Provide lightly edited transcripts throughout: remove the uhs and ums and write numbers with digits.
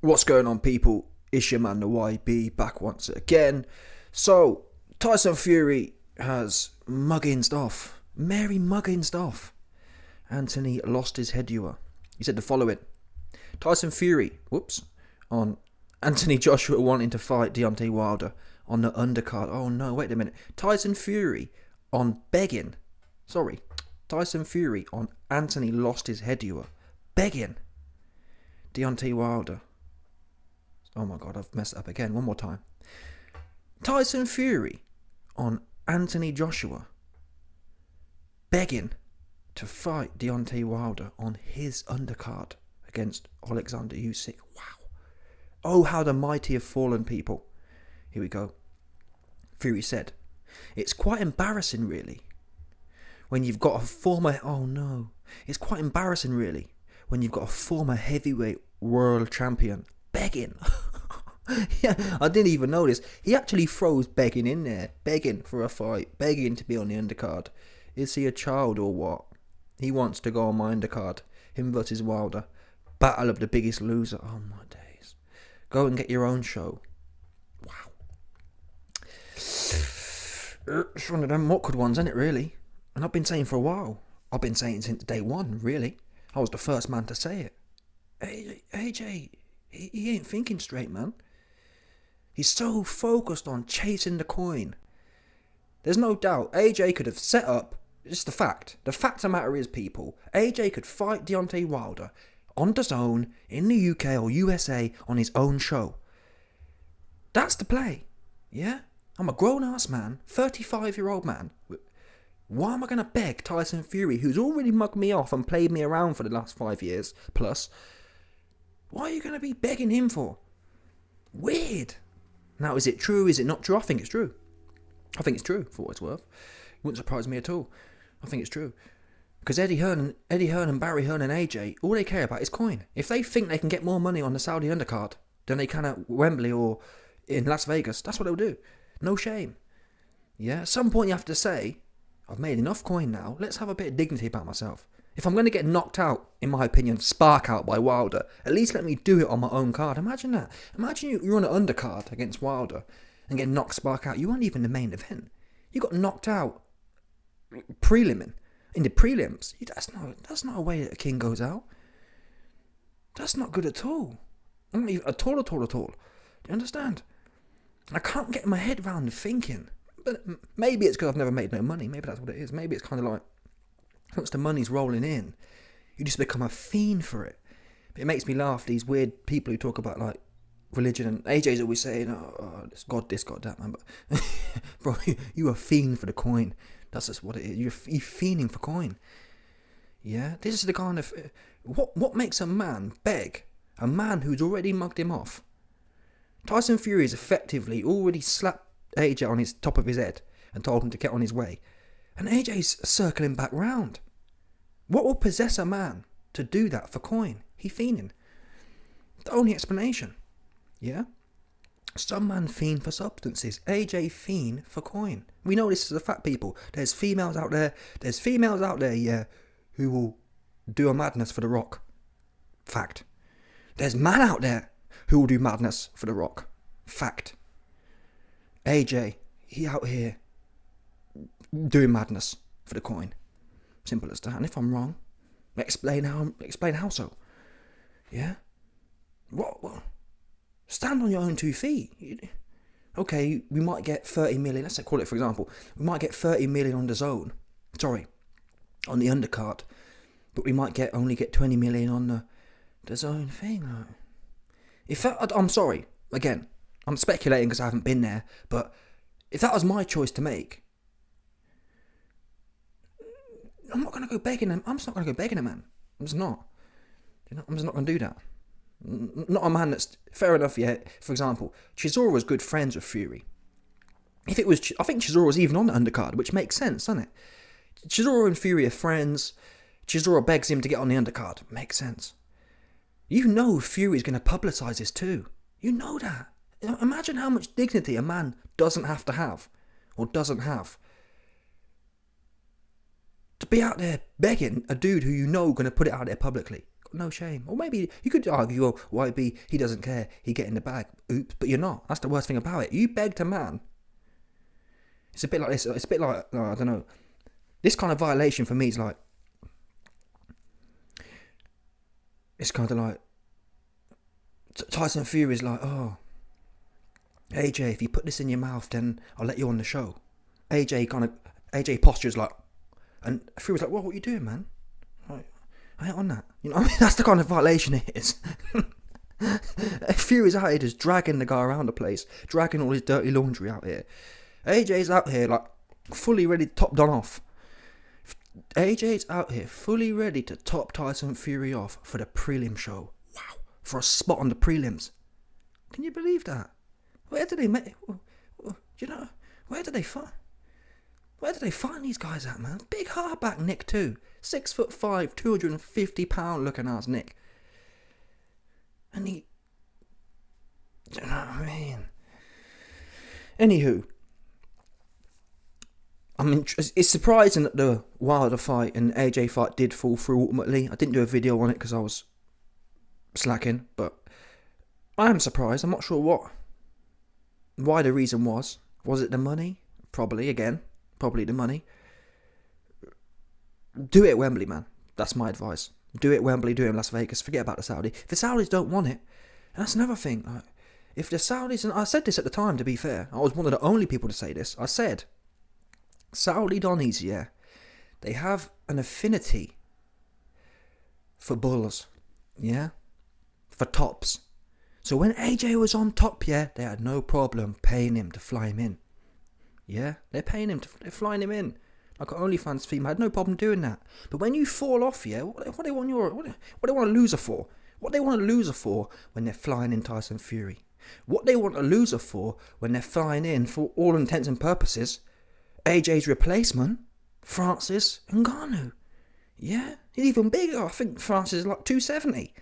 What's going on, people? It's your man, the YB, back once again. So, Tyson Fury has mugginsed off. Mary mugginsed off. Anthony lost his headgear. He said the following. Tyson Fury, on Anthony Joshua wanting to fight Deontay Wilder on the undercard. Oh no, wait a minute. Tyson Fury on Anthony lost his headgear. Begging Deontay Wilder. Oh my god, I've messed it up again. One more time. Tyson Fury on Anthony Joshua begging to fight Deontay Wilder on his undercard against Alexander Usyk. Wow. Oh, how the mighty have fallen, people. Here we go. Fury said, it's quite embarrassing, really, when you've got a former... Oh no. It's quite embarrassing, really, when you've got a former heavyweight world champion begging. Yeah, I didn't even notice. He actually throws begging in there. Begging for a fight. Begging to be on the undercard. Is he a child or what? He wants to go on my undercard. Him versus Wilder. Battle of the biggest loser. Oh my days. Go and get your own show. Wow. It's one of them awkward ones, isn't it, really? And I've been saying for a while. I've been saying since day one, really. I was the first man to say it. AJ, he ain't thinking straight, man. He's so focused on chasing the coin. There's no doubt AJ could have set up, it's the fact. The fact of the matter is, people, AJ could fight Deontay Wilder on DAZN in the UK or USA on his own show. That's the play. Yeah? I'm a grown-ass man, 35-year-old man. Why am I going to beg Tyson Fury, who's already mugged me off and played me around for the last 5 years plus? What are you going to be begging him for? Weird. Now, is it true? Is it not true? I think it's true. I think it's true, for what it's worth. It wouldn't surprise me at all. I think it's true. Because Eddie Hearn and Barry Hearn and AJ, all they care about is coin. If they think they can get more money on the Saudi undercard than they can at Wembley or in Las Vegas, that's what they'll do. No shame. Yeah, at some point you have to say, I've made enough coin now, let's have a bit of dignity about myself. If I'm going to get knocked out, in my opinion, spark out by Wilder, at least let me do it on my own card. Imagine that. Imagine you're on an undercard against Wilder and get knocked spark out. You weren't even the main event. You got knocked out in the prelims. That's not a way that a king goes out. That's not good at all. At all. Do you understand? I can't get my head around the thinking. But maybe it's because I've never made no money. Maybe that's what it is. Maybe it's kind of like, once the money's rolling in, you just become a fiend for it. But it makes me laugh, these weird people who talk about like religion, and AJ's always saying, oh, it's God this, God that, man. But bro, you a fiend for the coin. That's just what it is. You're fiending for coin. Yeah, this is the kind of what makes a man beg a man who's already mugged him off. Tyson Fury has effectively already slapped AJ on his top of his head and told him to get on his way. And AJ's circling back round. What will possess a man to do that for coin? He fiending. The only explanation. Yeah? Some man fiend for substances. AJ fiend for coin. We know this is a fact, people. There's females out there, yeah, who will do a madness for the Rock. Fact. There's man out there who will do madness for the Rock. Fact. AJ, he out here doing madness for the coin. Simple as that. And if I'm wrong, explain how so. Yeah? What? Stand on your own 2 feet. Okay, we might get 30 million, let's call it for example, we might get 30 million on DAZN. Sorry, on the undercard. But we might only get 20 million on the DAZN thing. I'm sorry, again, I'm speculating because I haven't been there, but if that was my choice to make, I'm not going to go begging him. I'm just not going to go begging a man. I'm just not. I'm just not going to do that. Not a man that's... Fair enough, yeah. For example, Chisora was good friends with Fury. I think Chisora was even on the undercard, which makes sense, doesn't it? Chisora and Fury are friends. Chisora begs him to get on the undercard. Makes sense. You know Fury's going to publicise this too. You know that. Imagine how much dignity a man doesn't have to have. Or doesn't have. To be out there begging a dude who you know going to put it out there publicly. got no shame. Or maybe you could argue, oh, YB, he doesn't care. He get in the bag. Oops, but you're not. That's the worst thing about it. You begged a man. It's a bit like this. It's a bit like, I don't know. This kind of violation for me is like, it's kind of like, Tyson Fury is like, oh, AJ, if you put this in your mouth, then I'll let you on the show. AJ postures like, and Fury's like, what are you doing, man? Like, I ain't on that. You know what I mean? That's the kind of violation it is. Fury's out here just dragging the guy around the place, dragging all his dirty laundry out here. AJ's out here like fully ready to top Don off. AJ's out here fully ready to top Tyson Fury off for the prelim show. Wow. For a spot on the prelims. Can you believe that? Where did they make? You know, where did they find? Where did they find these guys at, man? Big hardback Nick too. 6'5", 250-pound looking ass Nick. And he, you know what I mean? Anywho, I mean, it's surprising that the Wilder fight and AJ fight did fall through ultimately. I didn't do a video on it because I was slacking, but I am surprised. I'm not sure why the reason was. Was it the money? Probably, again. Probably the money. Do it at Wembley, man. That's my advice. Do it at Wembley, do it in Las Vegas. Forget about the Saudi. If the Saudis don't want it, and that's another thing. Like, if the Saudis, and I said this at the time, to be fair, I was one of the only people to say this. I said, Saudi Donnies, yeah, they have an affinity for bulls, yeah, for tops. So when AJ was on top, yeah, they had no problem paying him to fly him in. Yeah, they're paying him, they're flying him in. Like an OnlyFans theme, I had no problem doing that. But when you fall off, yeah, what they want a loser for? What they want a loser for when they're flying in Tyson Fury? What they want a loser for when they're flying in, for all intents and purposes, AJ's replacement, Francis Ngannou. Yeah, he's even bigger. I think Francis is like 270.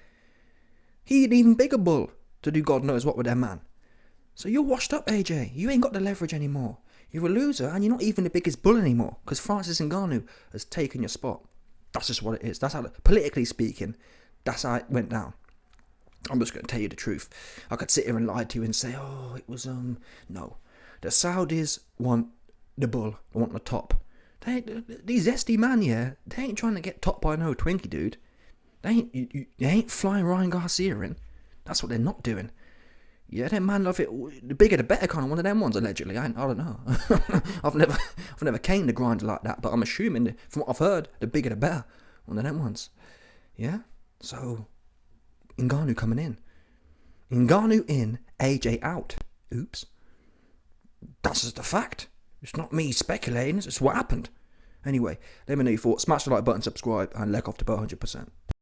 He's an even bigger bull to do God knows what with that man. So you're washed up, AJ. You ain't got the leverage anymore. You're a loser and you're not even the biggest bull anymore because Francis Ngannou has taken your spot. That's just what it is. That's how, politically speaking, that's how it went down. I'm just going to tell you the truth. I could sit here and lie to you and say, oh, it was, no. The Saudis want the bull. They want the top. These zesty man, yeah, they ain't trying to get top by no Twinkie dude. They ain't flying Ryan Garcia in. That's what they're not doing. Yeah, that man love it. The bigger the better kind of one of them ones, allegedly. I don't know. I've never came to grind like that, but I'm assuming from what I've heard, the bigger the better. One of them ones. Yeah? So, Ngannou coming in. Ngannou in, AJ out. Oops. That's just a fact. It's not me speculating, it's just what happened. Anyway, let me know your thoughts. Smash the like button, subscribe, and leg off to about 100%.